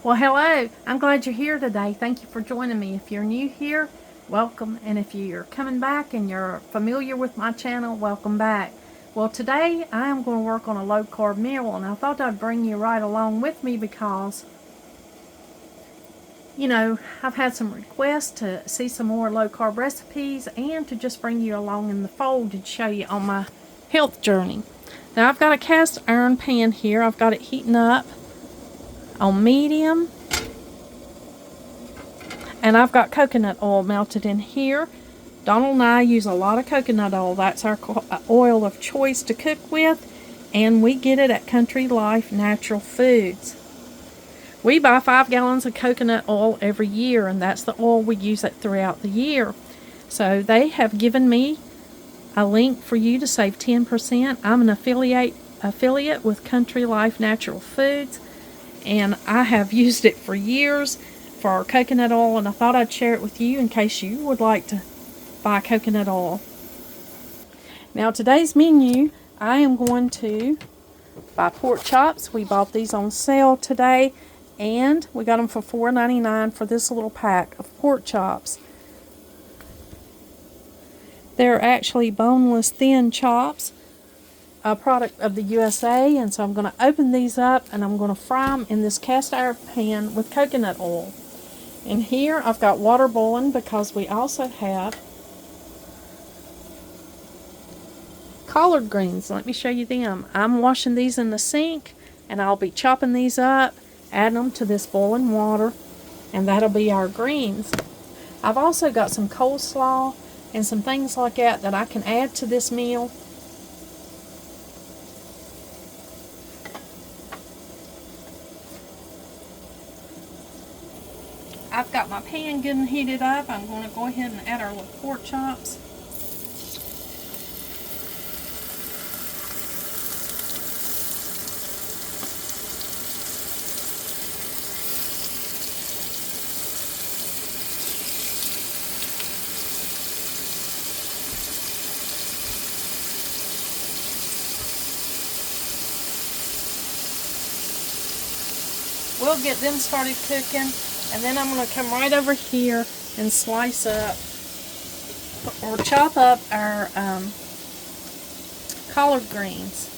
Well, hello. I'm glad you're here today. Thank you for joining me. If you're new here, welcome. And if you're coming back and you're familiar with my channel, welcome back. Well, today I am going to work on a low carb meal, and I thought I'd bring you right along with me because, I've had some requests to see some more low carb recipes and to just bring you along in the fold and show you on my health journey. Now, I've got a cast iron pan here. I've got it heating up on medium, and I've got coconut oil melted in here. Donald and I use a lot of coconut oil. That's our oil of choice to cook with, and we get it at Country Life Natural Foods. We buy 5 gallons of coconut oil every year, and that's the oil we use it throughout the year. So they have given me a link for you to save 10%. I'm an affiliate with Country Life Natural Foods, and I have used it for years for our coconut oil, and I thought I'd share it with you in case you would like to buy coconut oil. Now, today's menu, I am going to buy pork chops. We bought these on sale today, and we got them for $4.99 for this little pack of pork chops. They're actually boneless thin chops, a product of the USA, and so I'm going to open these up and I'm going to fry them in this cast iron pan with coconut oil. And here I've got water boiling because we also have collard greens. Let me show you them. I'm washing these in the sink, and I'll be chopping these up, adding them to this boiling water, and that'll be our greens. I've also got some coleslaw and some things like that I can add to this meal. I've got my pan good and heated up. I'm going to go ahead and add our little pork chops. We'll get them started cooking, and then I'm going to come right over here and slice up or chop up our collard greens.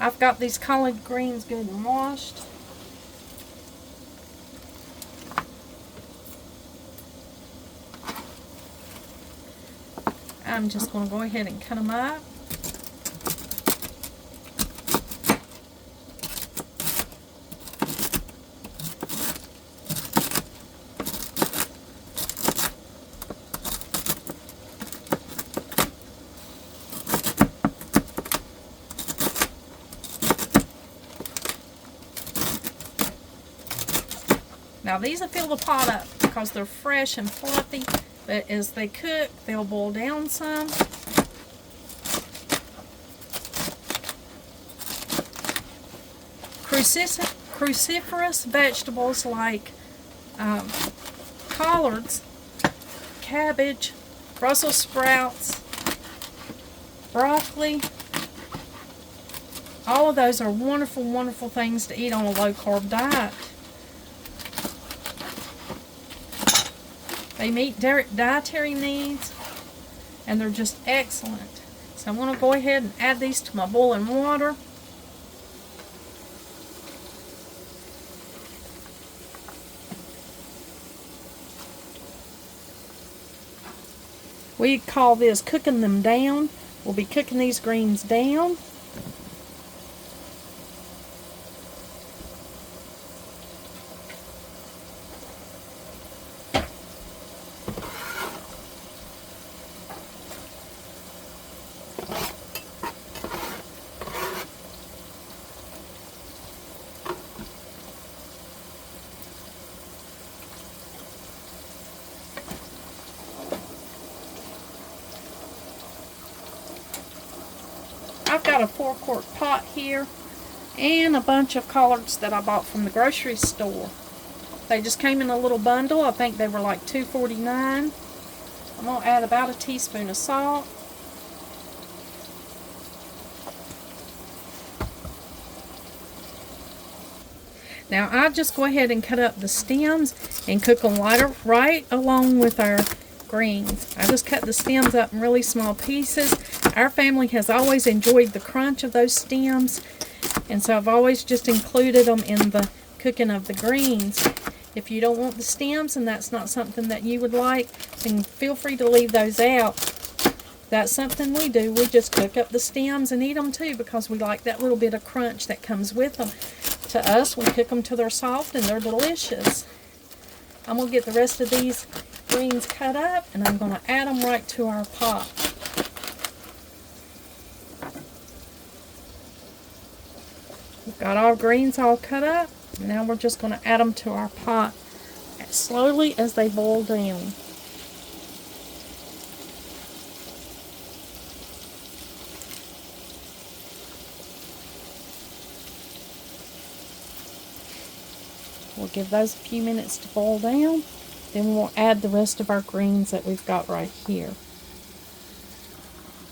I've got these collard greens good and washed. I'm just going to go ahead and cut them up. Now, these will fill the pot up because they're fresh and fluffy, but as they cook, they'll boil down some. Cruciferous vegetables like collards, cabbage, Brussels sprouts, broccoli, all of those are wonderful, wonderful things to eat on a low-carb diet. They meet dietary needs, and they're just excellent. So I'm going to go ahead and add these to my boiling water. We call this cooking them down. We'll be cooking these greens down. I've got a 4-quart pot here and a bunch of collards that I bought from the grocery store. They just came in a little bundle. I think they were like $2.49. I'm going to add about a teaspoon of salt. Now I just go ahead and cut up the stems and cook them right along with our greens. I just cut the stems up in really small pieces. Our family has always enjoyed the crunch of those stems, and so I've always just included them in the cooking of the greens. If you don't want the stems and that's not something that you would like, then feel free to leave those out. That's something we do. We just cook up the stems and eat them too, because we like that little bit of crunch that comes with them. To us, we cook them till they're soft and they're delicious. I'm going to get the rest of these greens cut up, and I'm going to add them right to our pot. We've got our greens all cut up. Now we're just going to add them to our pot slowly as they boil down. We'll give those a few minutes to boil down. Then we'll add the rest of our greens that we've got right here.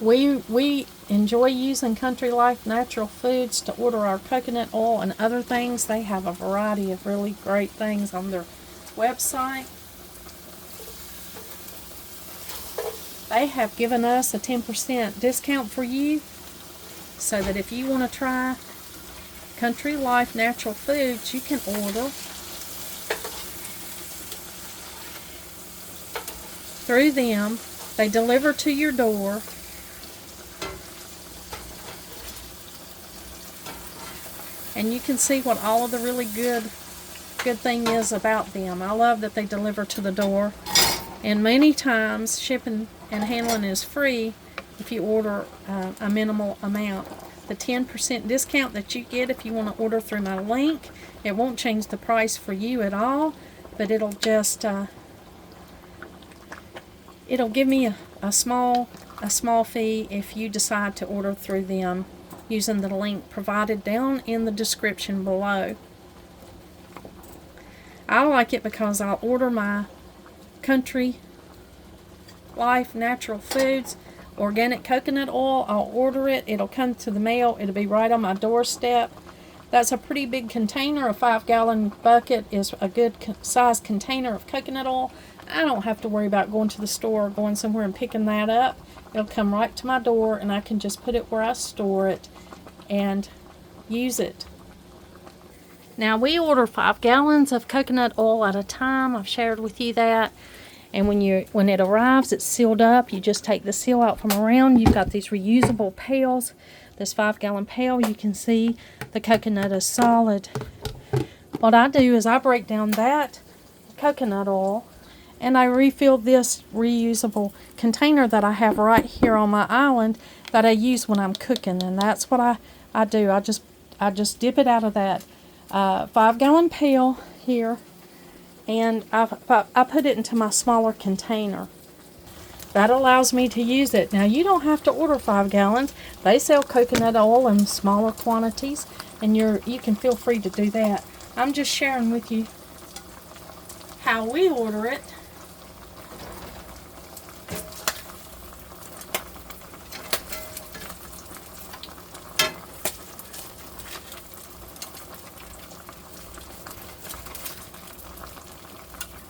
We enjoy using Country Life Natural Foods to order our coconut oil and other things. They have a variety of really great things on their website. They have given us a 10% discount for you, so that if you want to try Country Life Natural Foods, you can order through them. They deliver to your door. And you can see what all of the really good thing is about them. I love that they deliver to the door. And many times shipping and handling is free if you order a minimal amount. The 10% discount that you get if you want to order through my link, it won't change the price for you at all, but it'll just it'll give me a small fee if you decide to order through them using the link provided down in the description below. I like it because I'll order my Country Life Natural Foods organic coconut oil. I'll order it. It'll come to the mail. It'll be right on my doorstep. That's a pretty big container. A 5-gallon bucket is a good size container of coconut oil. I don't have to worry about going to the store or going somewhere and picking that up. It'll come right to my door, and I can just put it where I store it and use it. Now, we order 5 gallons of coconut oil at a time. I've shared with you that. And when it arrives, it's sealed up. You just take the seal out from around. You've got these reusable pails. This 5-gallon pail, you can see the coconut is solid. What I do is I break down that coconut oil, and I refill this reusable container that I have right here on my island that I use when I'm cooking. And that's what I do. I just dip it out of that 5-gallon pail here, and I put it into my smaller container. That allows me to use it. Now, you don't have to order 5 gallons. They sell coconut oil in smaller quantities, and you can feel free to do that. I'm just sharing with you how we order it.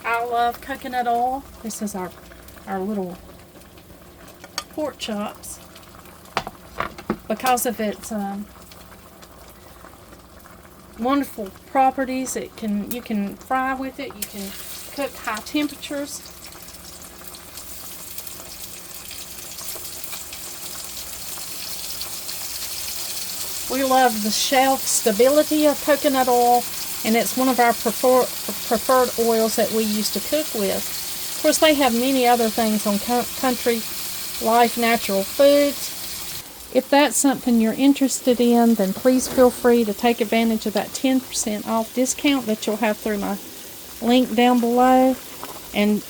I love coconut oil. This is our little pork chops because of its wonderful properties. You can fry with it. You can cook high temperatures. We love the shelf stability of coconut oil, and it's one of our preferred oils that we use to cook with. Of course, they have many other things on Country Life Natural Foods. If that's something you're interested in, then please feel free to take advantage of that 10% off discount that you'll have through my link down below, and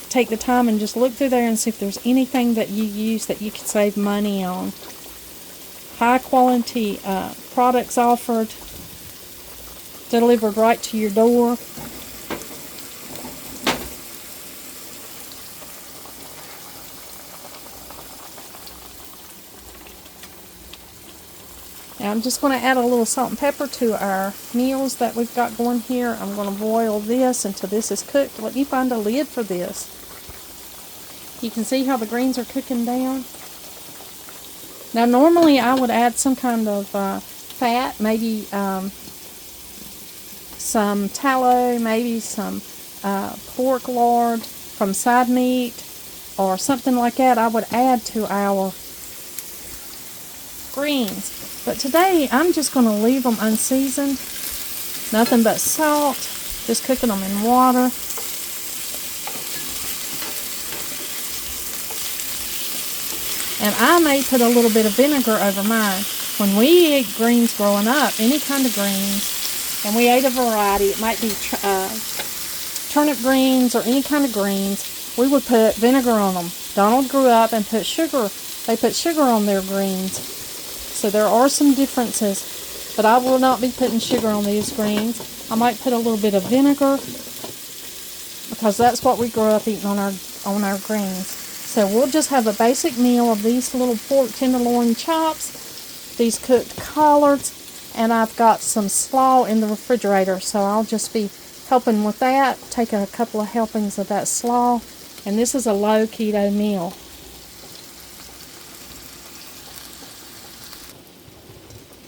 take the time and just look through there and see if there's anything that you use that you can save money on. High quality products offered, delivered right to your door. Now, I'm just going to add a little salt and pepper to our meals that we've got going here. I'm going to boil this until this is cooked. Let me find a lid for this. You can see how the greens are cooking down. Now normally I would add some kind of fat, maybe some tallow, maybe some pork lard from side meat or something like that. I would add to our greens. But today I'm just going to leave them unseasoned. Nothing but salt. Just cooking them in water. And I may put a little bit of vinegar over mine. When we ate greens growing up, any kind of greens, and we ate a variety, it might be turnip greens or any kind of greens, we would put vinegar on them. Donald grew up and put sugar. They put sugar on their greens. So there are some differences, but I will not be putting sugar on these greens. I might put a little bit of vinegar because that's what we grew up eating on our greens. So we'll just have a basic meal of these little pork tenderloin chops, these cooked collards, and I've got some slaw in the refrigerator, so I'll just be helping with that, take a couple of helpings of that slaw, and this is a low keto meal.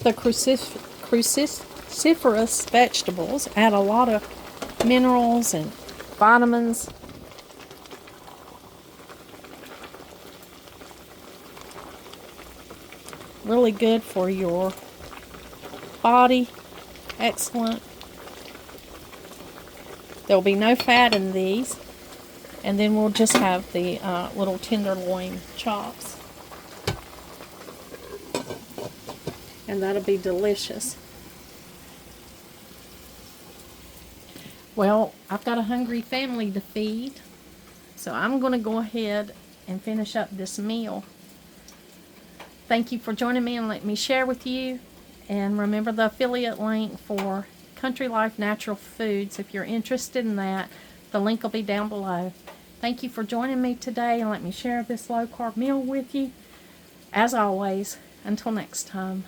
The cruciferous vegetables add a lot of minerals and vitamins. Really good for your body. Excellent. There will be no fat in these. And then we'll just have the little tenderloin chops. And that'll be delicious. Well, I've got a hungry family to feed, so I'm going to go ahead and finish up this meal. Thank you for joining me and letting me share with you. And remember the affiliate link for Country Life Natural Foods. If you're interested in that, the link will be down below. Thank you for joining me today and let me share this low carb meal with you. As always, until next time.